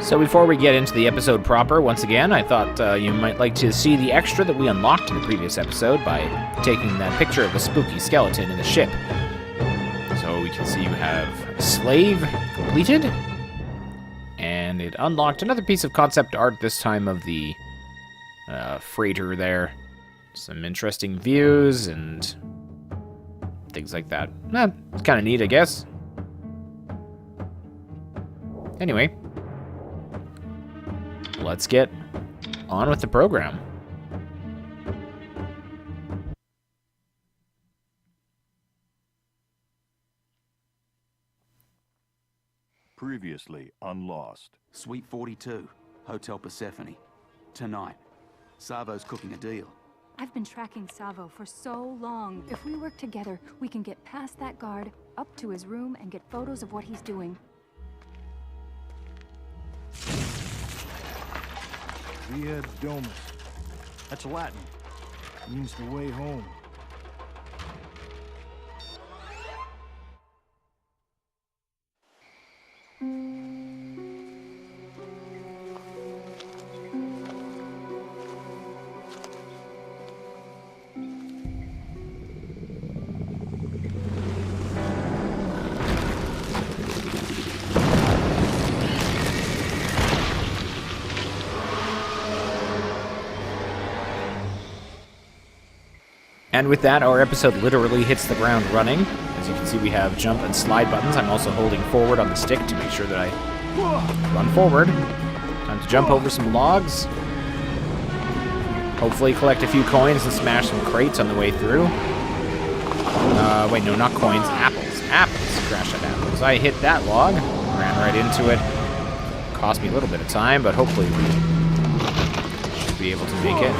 So before we get into the episode proper, once again, I thought you might like to see the extra that we unlocked in the previous episode by taking that picture of a spooky skeleton in the ship. So we can see you have Slave completed, and it unlocked another piece of concept art, this time of the freighter there. Some interesting views and things like that. It's kind of neat, I guess. Anyway, let's get on with the program. Previously on Lost. Suite 42, Hotel Persephone. Tonight, Savo's cooking a deal. I've been tracking Savo for so long. If we work together, we can get past that guard, up to his room, and get photos of what he's doing. Via Domus. That's Latin. It means the way home. And with that, our episode literally hits the ground running. As you can see, we have jump and slide buttons. I'm also holding forward on the stick to make sure that I run forward. Time to jump over some logs. Hopefully collect a few coins and smash some crates on the way through. Wait, no, not coins. Apples. Apples. Crash at apples. I hit that log. Ran right into it. Cost me a little bit of time, but hopefully we should be able to make it.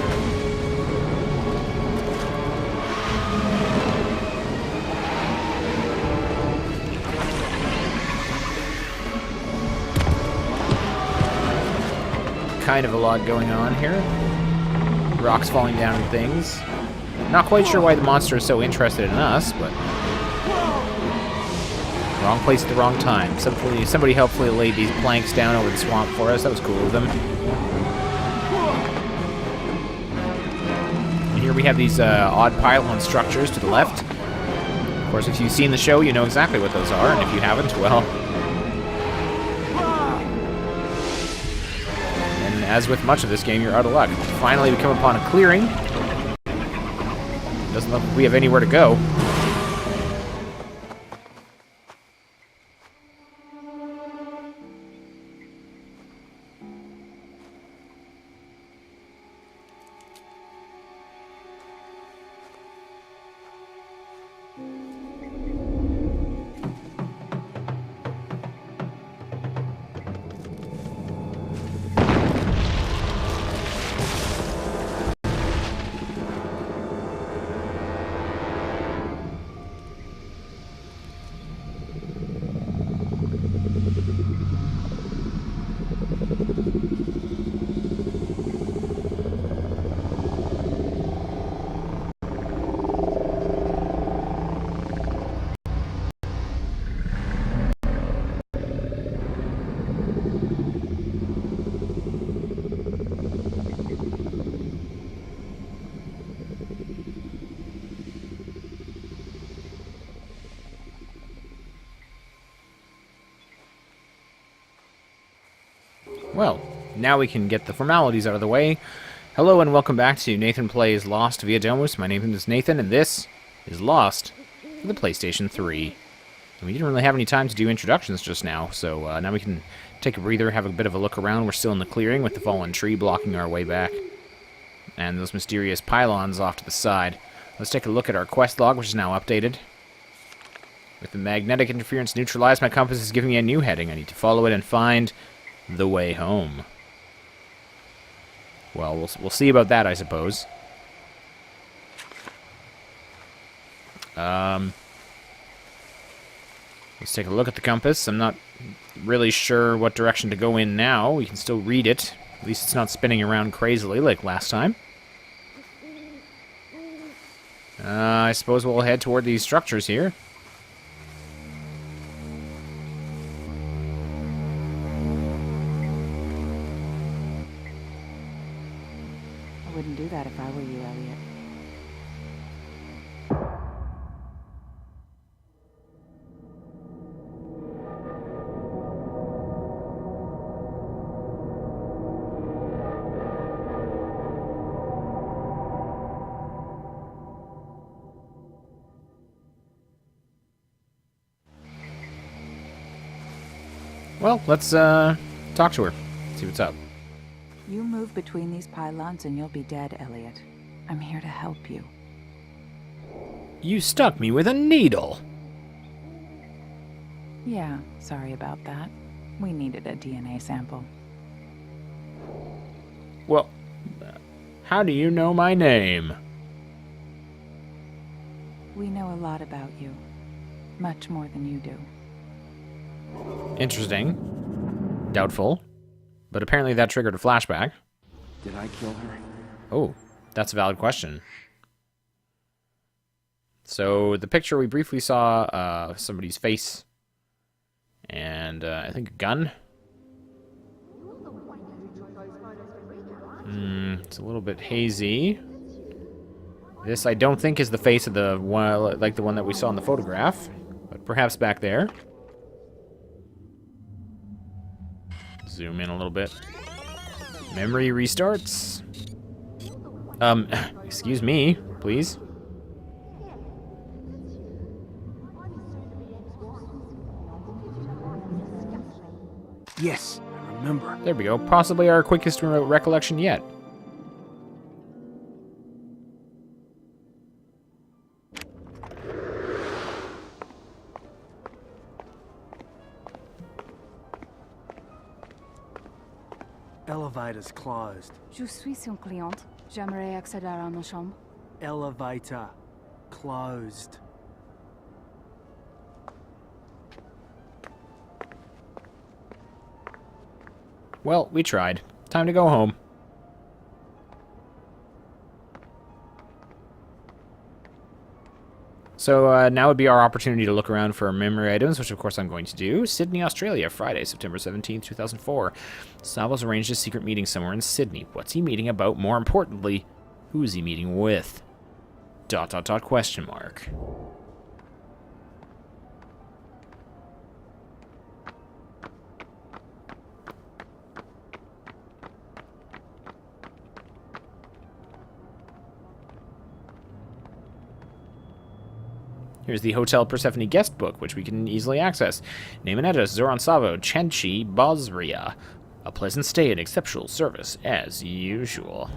Kind of a lot going on here. Rocks falling down and things. Not quite sure why the monster is so interested in us, but wrong place at the wrong time. Somebody helpfully laid these planks down over the swamp for us. That was cool of them. And here we have these odd pylon structures to the left. Of course, if you've seen the show, you know exactly what those are, and if you haven't, well, as with much of this game, you're out of luck. Finally, we come upon a clearing. Doesn't look like we have anywhere to go. Well, now we can get the formalities out of the way. Hello and welcome back to Nathan Plays Lost via Domus. My name is Nathan, and this is Lost for the PlayStation 3. And we didn't really have any time to do introductions just now, so now we can take a breather, have a bit of a look around. We're still in the clearing with the fallen tree blocking our way back. And those mysterious pylons off to the side. Let's take a look at our quest log, which is now updated. With the magnetic interference neutralized, my compass is giving me a new heading. I need to follow it and find the way home. Well, we'll see about that, I suppose. Let's take a look at the compass. I'm not really sure what direction to go in now. We can still read it. At least it's not spinning around crazily like last time. I suppose we'll head toward these structures here. wouldn't do that if I were you, Elliot. Well, let's talk to her. See what's up. You move between these pylons and you'll be dead, Elliot. I'm here to help you. You stuck me with a needle. Yeah, sorry about that. We needed a DNA sample. Well, how do you know my name? We know a lot about you. Much more than you do. Interesting. Doubtful. But apparently that triggered a flashback. Did I kill her? Oh, that's a valid question. So the picture we briefly saw, somebody's face. And I think a gun. It's a little bit hazy. This I don't think is the face of the one, like the one that we saw in the photograph. But perhaps back there. Zoom in a little bit. Memory restarts. Excuse me, please. Yes, I remember. There we go. Possibly our quickest recollection yet. Elevator's closed. Je suis son cliente. J'aimerais accéder à ma chambre. Elevator closed. Well, we tried. Time to go home. So now would be our opportunity to look around for memory items, which of course I'm going to do. Sydney, Australia, Friday, September 17th, 2004. Salvo's arranged a secret meeting somewhere in Sydney. What's he meeting about? More importantly, who is he meeting with? ... question mark. Here's the Hotel Persephone guest book, which we can easily access. Name and address, Zoran Savo, Chenchi, Bosria. A pleasant stay and exceptional service, as usual.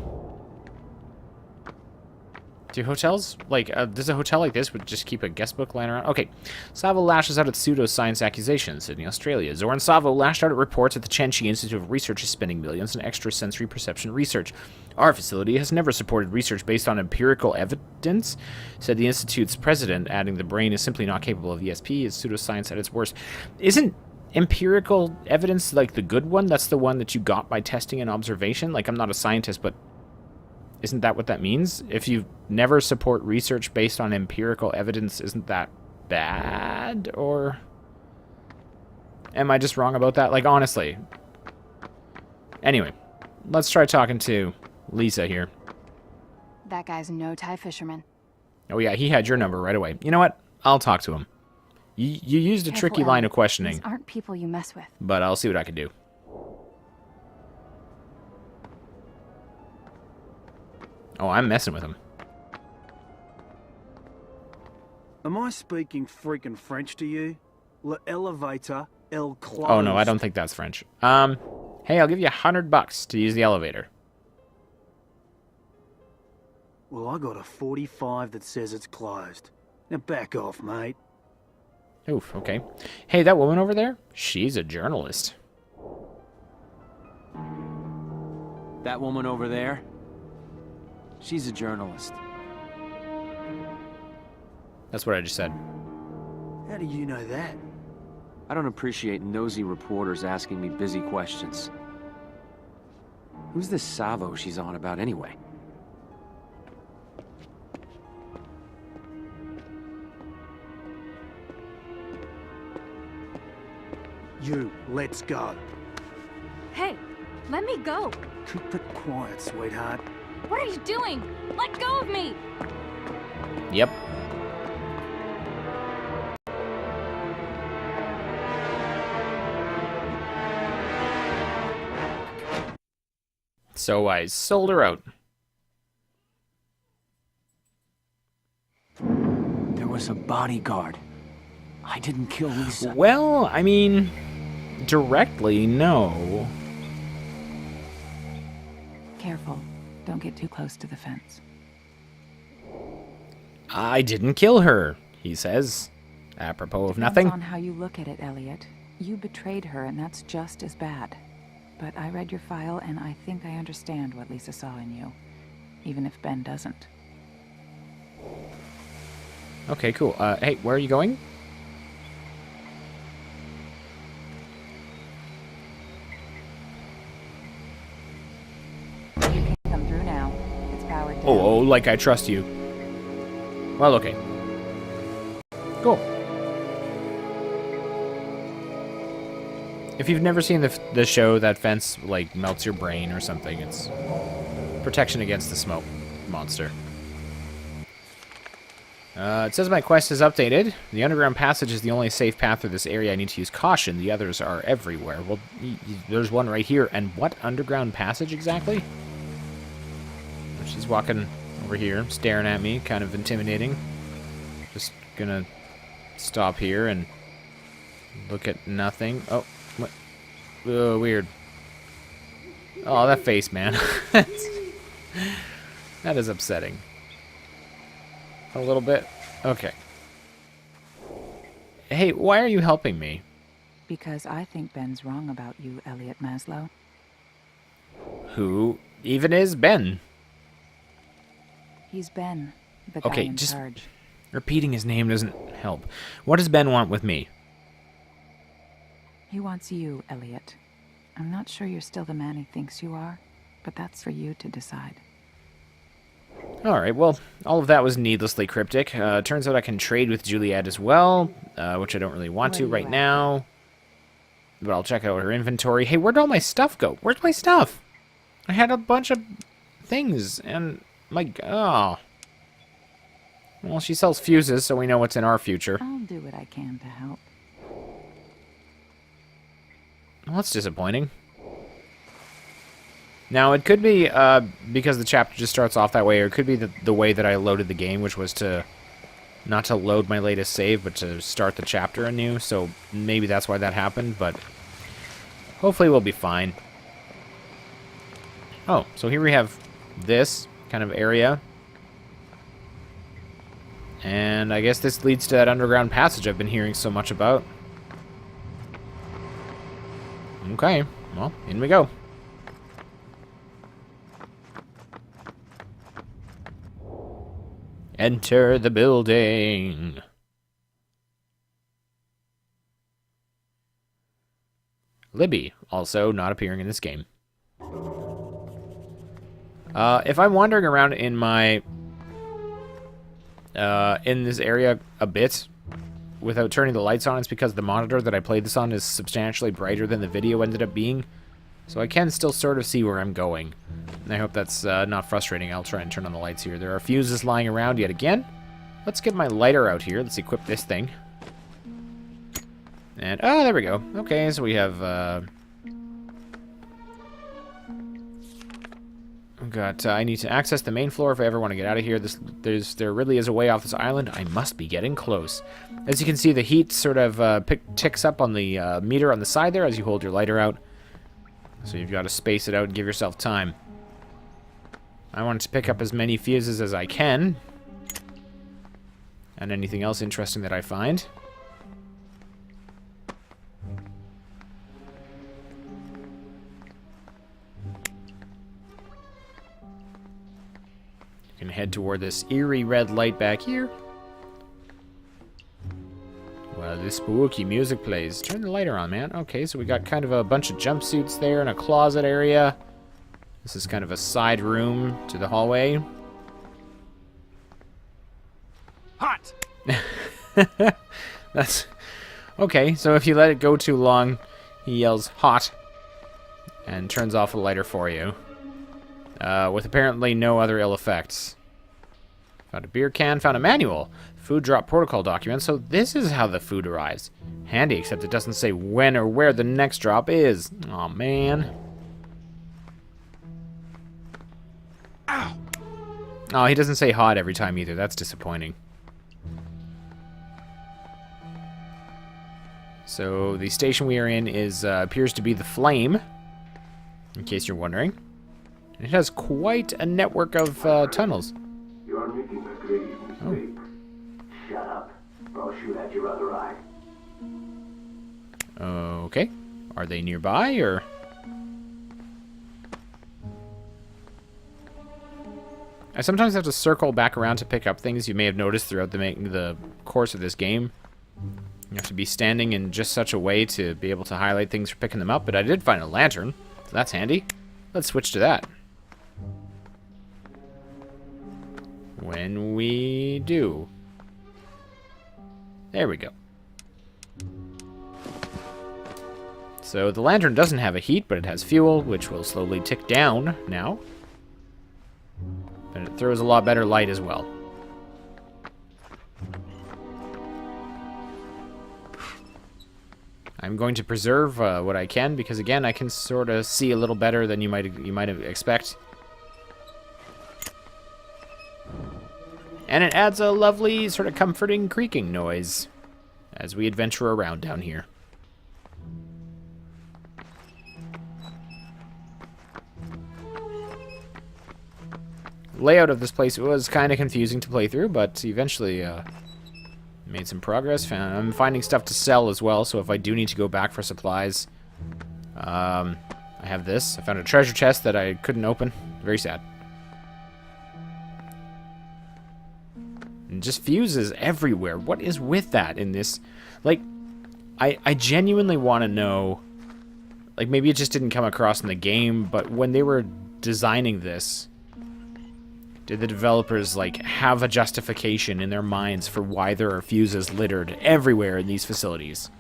Do hotels, like, does a hotel like this would just keep a guest book lying around? Okay. Savo lashes out at pseudoscience accusations, Sydney, Australia. Zoran Savo lashed out at reports that the Chenchi Institute of Research is spending millions on extrasensory perception research. Our facility has never supported research based on empirical evidence, said the Institute's president, adding the brain is simply not capable of ESP, is pseudoscience at its worst. Isn't empirical evidence like the good one? That's the one that you got by testing and observation? Like, I'm not a scientist, but isn't that what that means? If you never support research based on empirical evidence, isn't that bad? Or am I just wrong about that? Like, honestly. Anyway, let's try talking to Lisa here. That guy's no Thai fisherman. Oh yeah, he had your number right away. You know what? I'll talk to him. You used a Careful, tricky line Elliot. of questioning, These aren't people you mess with. but I'll see what I can do. Oh, I'm messing with him. Am I speaking freaking French to you? L'elevator, el closed. Oh no, I don't think that's French. Hey, I'll give you $100 to use the elevator. Well, I got a 45 that says it's closed. Now back off, mate. Oof, okay. Hey, that woman over there? She's a journalist. That woman over there? She's a journalist. That's what I just said. How do you know that? I don't appreciate nosy reporters asking me busy questions. Who's this Savo she's on about anyway? You, let's go. Hey, let me go. Keep it quiet, sweetheart. What are you doing? Let go of me! Yep. So I sold her out. There was a bodyguard. I didn't kill Lisa. Well, I mean, directly, no. Careful. Don't get too close to the fence. I didn't kill her, he says, apropos of Depends nothing. on how you look at it, Elliot. You betrayed her, and that's just as bad. But I read your file, and I think I understand what Lisa saw in you, even if Ben doesn't. Okay, cool. Hey, where are you going? You can come through now. It's powered down. Oh, like I trust you. Well, okay. Cool. If you've never seen the show, that fence, like, melts your brain or something. It's protection against the smoke monster. It says my quest is updated. The underground passage is the only safe path through this area. I need to use caution. The others are everywhere. Well, there's one right here. And what underground passage exactly? She's walking over here, staring at me, kind of intimidating. Just gonna stop here and look at nothing. Oh, what? Oh, weird. Oh, that face, man. That is upsetting. A little bit. Okay. Hey, why are you helping me? Because I think Ben's wrong about you, Elliot Maslow. Who even is Ben? He's Ben, the guy Okay, in just charge. repeating his name doesn't help. What does Ben want with me? He wants you, Elliot. I'm not sure you're still the man he thinks you are, but that's for you to decide. Alright, well, all of that was needlessly cryptic. Turns out I can trade with Juliet as well, which I don't really want to Where are you right at? now. But I'll check out her inventory. Hey, where'd all my stuff go? Where's my stuff? I had a bunch of things, and oh. Well, she sells fuses, so we know what's in our future. I'll do what I can to help. Well, that's disappointing. Now, it could be because the chapter just starts off that way, or it could be the way that I loaded the game, which was to not to load my latest save, but to start the chapter anew, so maybe that's why that happened, but hopefully we'll be fine. Oh, so here we have this kind of area. And I guess this leads to that underground passage I've been hearing so much about. Okay, well, in we go. Enter the building. Libby, also not appearing in this game. If I'm wandering around in my in this area a bit without turning the lights on, it's because the monitor that I played this on is substantially brighter than the video ended up being. So I can still sort of see where I'm going. And I hope that's not frustrating. I'll try and turn on the lights here. There are fuses lying around yet again. Let's get my lighter out here. Let's equip this thing. And, oh, there we go. Okay, so we have, I need to access the main floor if I ever want to get out of here. There really is a way off this island. I must be getting close. As you can see, the heat sort of ticks up on the meter on the side there as you hold your lighter out. So you've got to space it out and give yourself time. I want to pick up as many fuses as I can. And anything else interesting that I find. You can head toward this eerie red light back here. Well, this spooky music plays. Turn the lighter on, man. Okay, so we got kind of a bunch of jumpsuits there and a closet area. This is kind of a side room to the hallway. Hot! That's... Okay, so if you let it go too long, he yells, hot, and turns off the lighter for you. with apparently no other ill effects. Found a beer can, found a manual. Food drop protocol document, so this is how the food arrives. Handy, except it doesn't say when or where the next drop is. Aw, man. Ow! Oh, he doesn't say hot every time either. That's disappointing. So the station we are in is appears to be the Flame, in case you're wondering. It has quite a network of tunnels. You are making a grave mistake. Shut up, or I'll shoot at your other eye. Okay. Are they nearby, or...? I sometimes have to circle back around to pick up things you may have noticed throughout the course of this game. You have to be standing in just such a way to be able to highlight things for picking them up, but I did find a lantern, so that's handy. Let's switch to that. When we do. There we go. So the lantern doesn't have a heat, but it has fuel, which will slowly tick down now. And it throws a lot better light as well. I'm going to preserve what I can, because again, I can sort of see a little better than you might expect. And it adds a lovely, sort of comforting creaking noise as we adventure around down here. Layout of this place was kind of confusing to play through, but eventually made some progress. I'm finding stuff to sell as well, so if I do need to go back for supplies, I have this. I found a treasure chest that I couldn't open. Very sad. And just fuses everywhere. What is with that in this? Like, I genuinely want to know, like, maybe it just didn't come across in the game, but when they were designing this, did the developers, like, have a justification in their minds for why there are fuses littered everywhere in these facilities?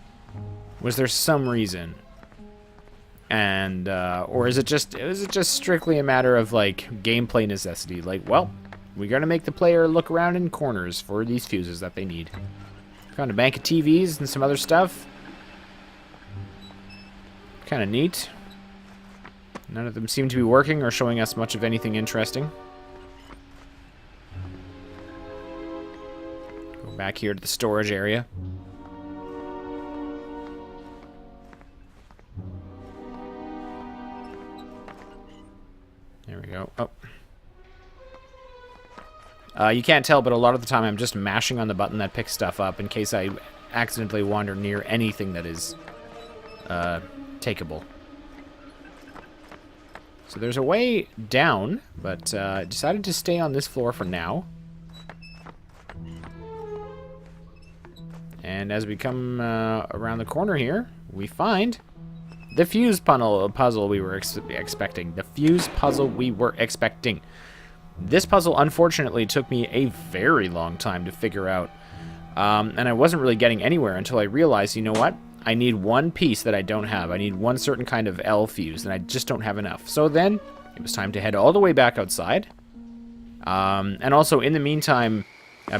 Was there some reason? And, or is it just strictly a matter of, like, gameplay necessity? Like, well, we gotta make the player look around in corners for these fuses that they need. Found a bank of TVs and some other stuff. Kind of neat. None of them seem to be working or showing us much of anything interesting. Back here to the storage area. There we go. Oh. You can't tell, but a lot of the time I'm just mashing on the button that picks stuff up in case I accidentally wander near anything that is takeable. So there's a way down, but I decided to stay on this floor for now. And as we come around the corner here, we find the fuse puzzle we were expecting. The fuse puzzle we were expecting. This puzzle, unfortunately, took me a very long time to figure out. And I wasn't really getting anywhere until I realized, you know what? I need one piece that I don't have. I need one certain kind of L fuse, and I just don't have enough. So then, it was time to head all the way back outside. And also, in the meantime,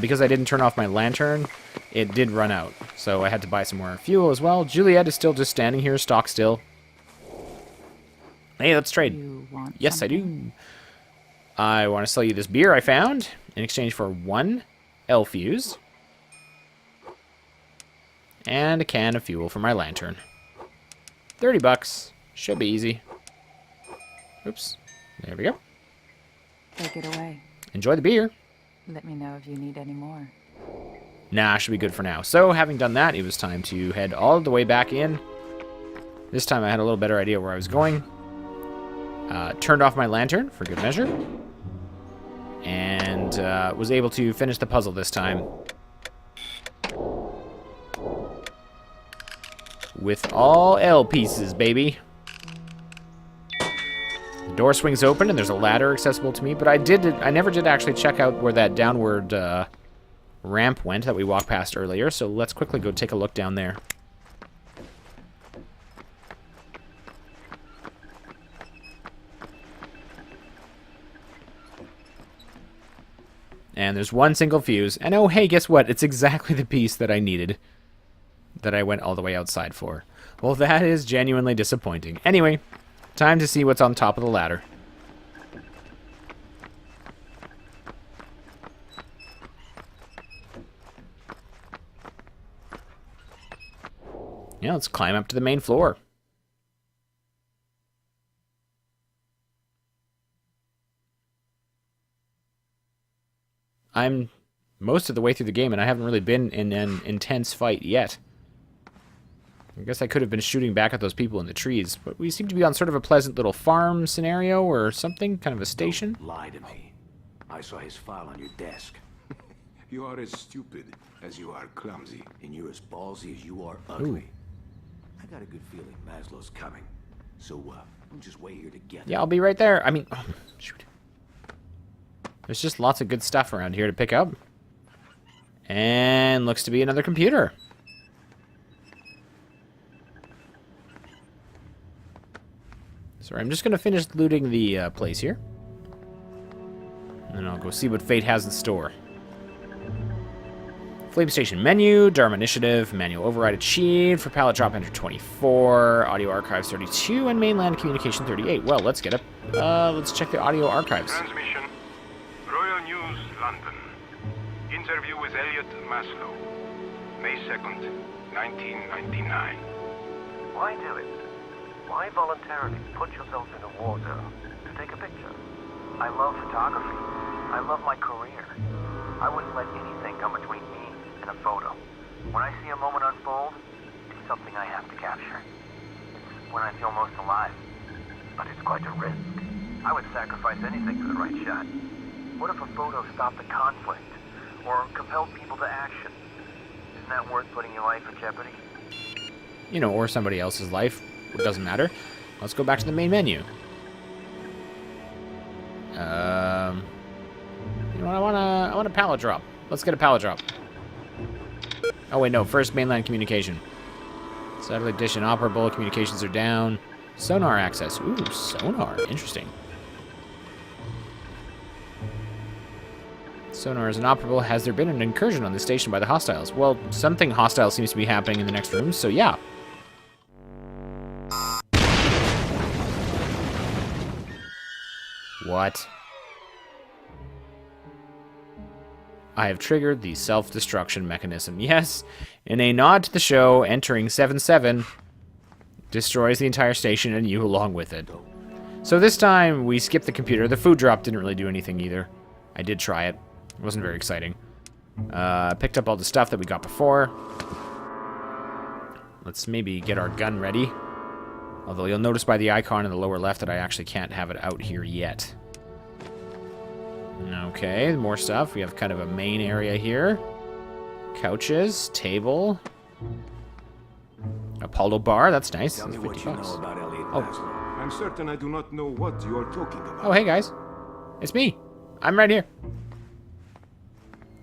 because I didn't turn off my lantern, it did run out. So I had to buy some more fuel as well. Juliet is still just standing here, stock still. Hey, let's trade. You want Yes, something? I do. I want to sell you this beer I found in exchange for one L fuse. And a can of fuel for my lantern. 30 bucks. Should be easy. Oops. There we go. Take it away. Enjoy the beer. Let me know if you need any more. Nah, should be good for now. So, having done that, it was time to head all the way back in. This time I had a little better idea where I was going. Turned off my lantern, for good measure. And was able to finish the puzzle this time. With all L pieces, baby. The door swings open and there's a ladder accessible to me, but I never did actually check out where that downward ramp went that we walked past earlier, so let's quickly go take a look down there. And there's one single fuse. And oh, hey, guess what? It's exactly the piece that I needed. That I went all the way outside for. Well, that is genuinely disappointing. Anyway, time to see what's on top of the ladder. Yeah, let's climb up to the main floor. I'm most of the way through the game, and I haven't really been in an intense fight yet. I guess I could have been shooting back at those people in the trees, but we seem to be on sort of a pleasant little farm scenario or something, kind of a station. Don't lie to me. I saw his file on your desk. You are as stupid as you are clumsy. And you're as ballsy as you are ugly. I got a good feeling Maslow's coming. So, we'll just wait here together. Yeah, I'll be right there. I mean, oh, shoot. There's just lots of good stuff around here to pick up. And looks to be another computer. Sorry, I'm just going to finish looting the place here. And then I'll go see what Fate has in store. Flame Station menu, Dharma Initiative, manual override achieved, for pallet drop enter 24, audio archives 32, and mainland communication 38. Well, let's get up. Let's check the audio archives. Transmission. Royal News, London. Interview with Elliot Maslow. May 2nd, 1999. Why do it? Why voluntarily put yourself in a war zone to take a picture? I love photography. I love my career. I wouldn't let anything come between me and a photo. When I see a moment unfold, it's something I have to capture. It's when I feel most alive. But it's quite a risk. I would sacrifice anything for the right shot. What if a photo stopped the conflict? Or compelled people to action? Isn't that worth putting your life in jeopardy? You know, or somebody else's life. It doesn't matter. Let's go back to the main menu. You know what? I want a pallet drop. Let's get a pallet drop. Oh wait, no. First, mainland communication. Satellite dish inoperable. Communications are down. Sonar access. Ooh, sonar. Interesting. Sonar is inoperable. Has there been an incursion on the station by the hostiles? Well, something hostile seems to be happening in the next room, so yeah. What? I have triggered the self-destruction mechanism. Yes, in a nod to the show, entering 7-7 destroys the entire station and you along with it. So this time, we skipped the computer. The food drop didn't really do anything either. I did try it. It wasn't very exciting. Picked up all the stuff that we got before. Let's maybe get our gun ready. Although you'll notice by the icon in the lower left that I actually can't have it out here yet. Okay, more stuff. We have kind of a main area here. Couches, table. Apollo bar, that's nice. Tell That's me what 50 you bucks. know about Elliot Oh. Maslow. I'm certain I do not know what you are talking about. Oh, hey guys. It's me. I'm right here.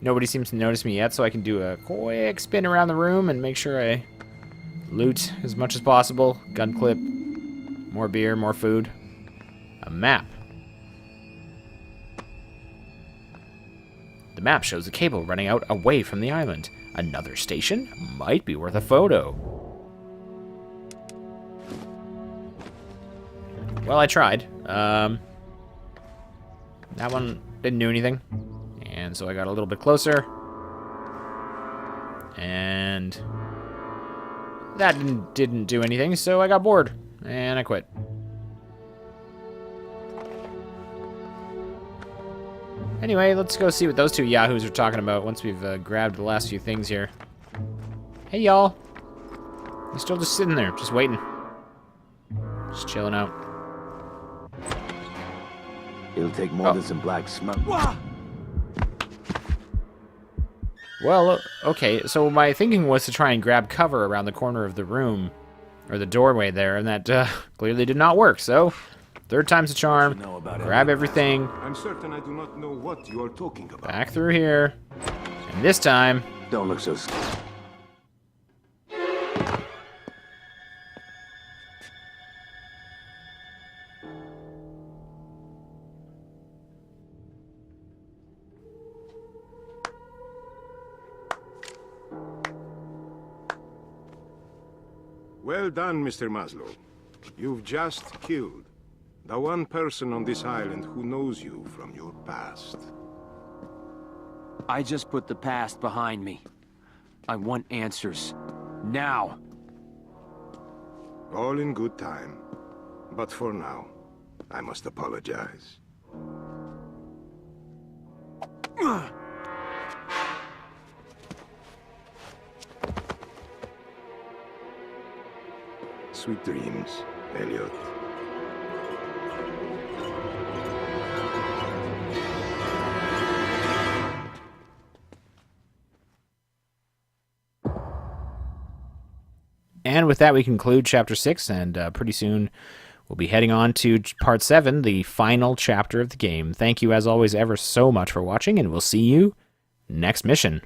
Nobody seems to notice me yet, so I can do a quick spin around the room and make sure I loot as much as possible. Gun clip. More beer, more food. A map. The map shows a cable running out away from the island. Another station? Might be worth a photo. Well, I tried. That one didn't do anything. And so I got a little bit closer. And that didn't do anything, so I got bored. And I quit. Anyway, let's go see what those two yahoos are talking about once we've grabbed the last few things here. Hey, y'all. You're still just sitting there, just waiting. Just chilling out. It'll take more than some black smoke. Well, okay, so my thinking was to try and grab cover around the corner of the room, or the doorway there, and that clearly did not work, so third time's a charm. Grab everything. I'm certain I do not know what you are talking about. Back through here. And this time... Don't look so scared. Well done, Mr. Maslow. You've just killed the one person on this island who knows you from your past. I just put the past behind me. I want answers. Now! All in good time. But for now, I must apologize. Sweet dreams, Elliot. And with that, we conclude Chapter 6, and pretty soon we'll be heading on to Part 7, the final chapter of the game. Thank you, as always, ever so much for watching, and we'll see you next mission.